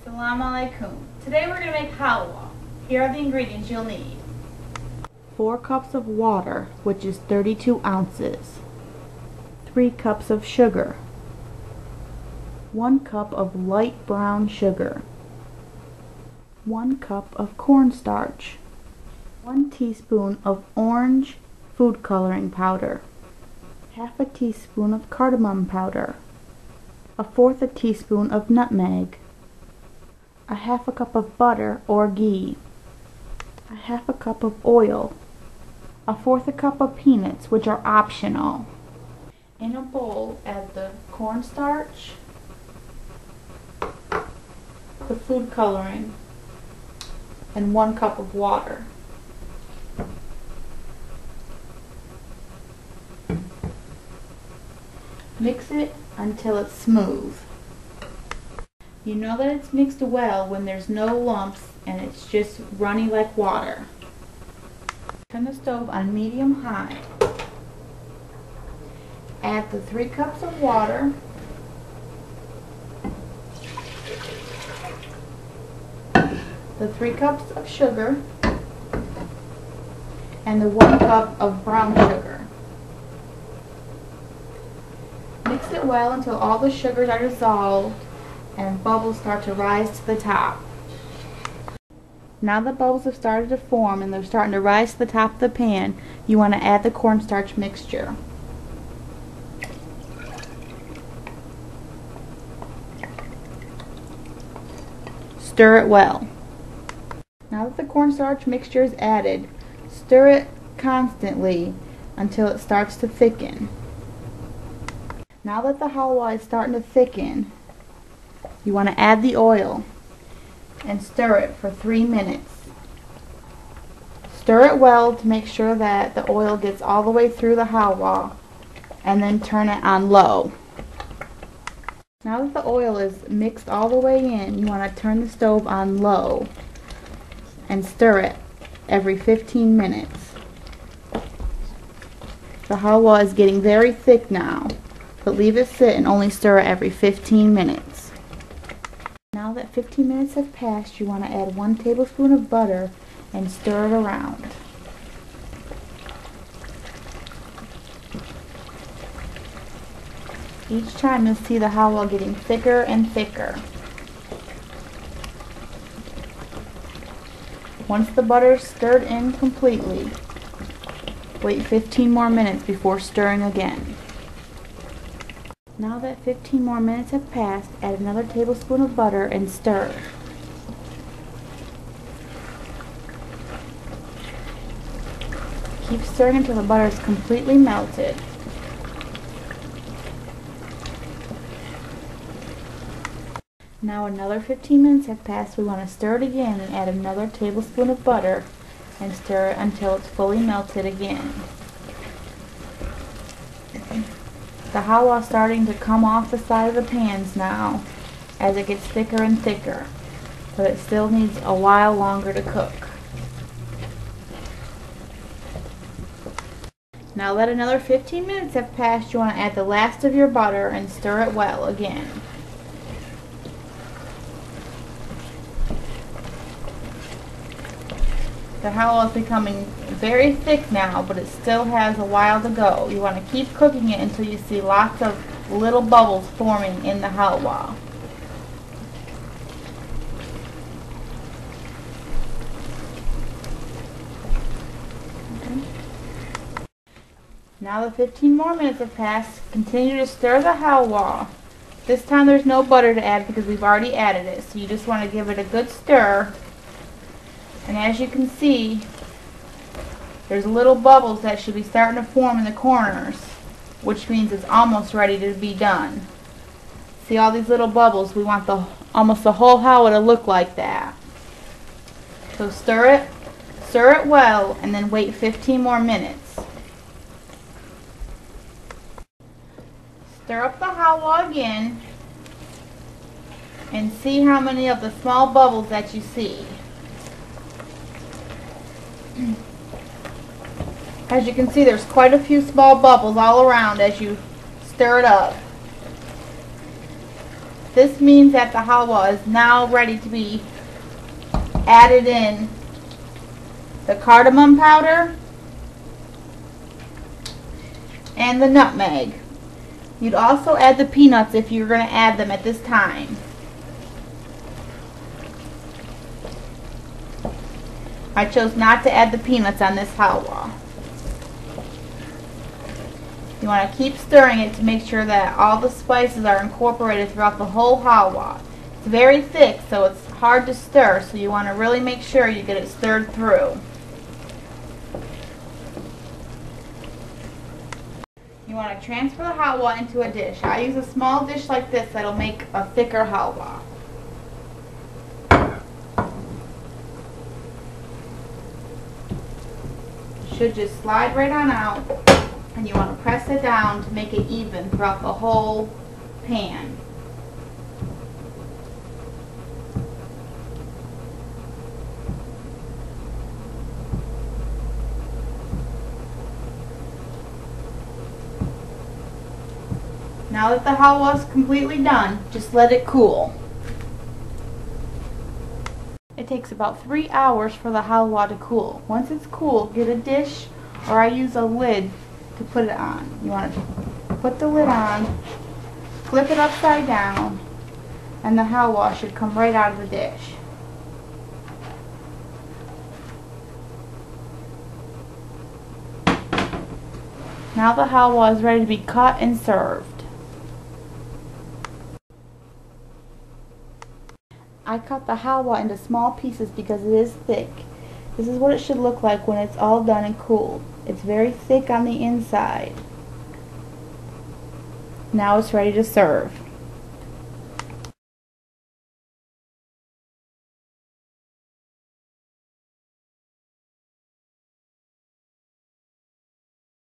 Assalamu alaikum. Today we're going to make halwa. Here are the ingredients you'll need. 4 cups of water, which is 32 ounces. 3 cups of sugar. 1 cup of light brown sugar. 1 cup of cornstarch. 1 teaspoon of orange food coloring powder. Half a teaspoon of cardamom powder. 1/4 a teaspoon of nutmeg. 1/2 cup of butter or ghee. 1/2 cup of oil. 1/4 cup of peanuts, which are optional. In a bowl, add the cornstarch, the food coloring, and 1 cup of water. Mix it until it's smooth. You know that it's mixed well when there's no lumps and it's just runny like water. Turn the stove on medium-high. Add the 3 cups of water, the 3 cups of sugar, and the 1 cup of brown sugar. Mix it well until all the sugars are dissolved and bubbles start to rise to the top. Now that bubbles have started to form and they're starting to rise to the top of the pan, you want to add the cornstarch mixture. Stir it well. Now that the cornstarch mixture is added, stir it constantly until it starts to thicken. Now that the halwa is starting to thicken, you want to add the oil and stir it for 3 minutes. Stir it well to make sure that the oil gets all the way through the halwa, and then turn it on low. Now that the oil is mixed all the way in, you want to turn the stove on low and stir it every 15 minutes. The halwa is getting very thick now, but leave it sit and only stir it every 15 minutes. Now that 15 minutes have passed, you want to add 1 tablespoon of butter and stir it around. Each time you'll see the halwa getting thicker and thicker. Once the butter is stirred in completely, wait 15 more minutes before stirring again. Now that 15 more minutes have passed, add another tablespoon of butter and stir. Keep stirring until the butter is completely melted. Now another 15 minutes have passed. We want to stir it again and add another tablespoon of butter and stir it until it's fully melted again. The halwa is starting to come off the side of the pans now as it gets thicker and thicker, but it still needs a while longer to cook. Now that another 15 minutes have passed, you want to add the last of your butter and stir it well again. The halwa is becoming very thick now, but it still has a while to go. You want to keep cooking it until you see lots of little bubbles forming in the halwa. Okay. Now that 15 more minutes have passed, continue to stir the halwa. This time there's no butter to add because we've already added it, so you just want to give it a good stir. And as you can see, there's little bubbles that should be starting to form in the corners, which means it's almost ready to be done. See all these little bubbles? We want almost the whole halwa to look like that. So stir it well, and then wait 15 more minutes. Stir up the halwa again, and see how many of the small bubbles that you see. As you can see, there's quite a few small bubbles all around as you stir it up. This means that the halwa is now ready to be added in the cardamom powder and the nutmeg. You'd also add the peanuts if you're going to add them at this time. I chose not to add the peanuts on this halwa. You want to keep stirring it to make sure that all the spices are incorporated throughout the whole halwa. It's very thick, so it's hard to stir, so you want to really make sure you get it stirred through. You want to transfer the halwa into a dish. I use a small dish like this that'll make a thicker halwa. Should just slide right on out, and you want to press it down to make it even throughout the whole pan. Now that the halwa is completely done, just let it cool. It takes about 3 hours for the halwa to cool. Once it's cool, get a dish, or I use a lid to put it on. You want to put the lid on, flip it upside down, and the halwa should come right out of the dish. Now the halwa is ready to be cut and served. I cut the halwa into small pieces because it is thick. This is what it should look like when it's all done and cooled. It's very thick on the inside. Now it's ready to serve.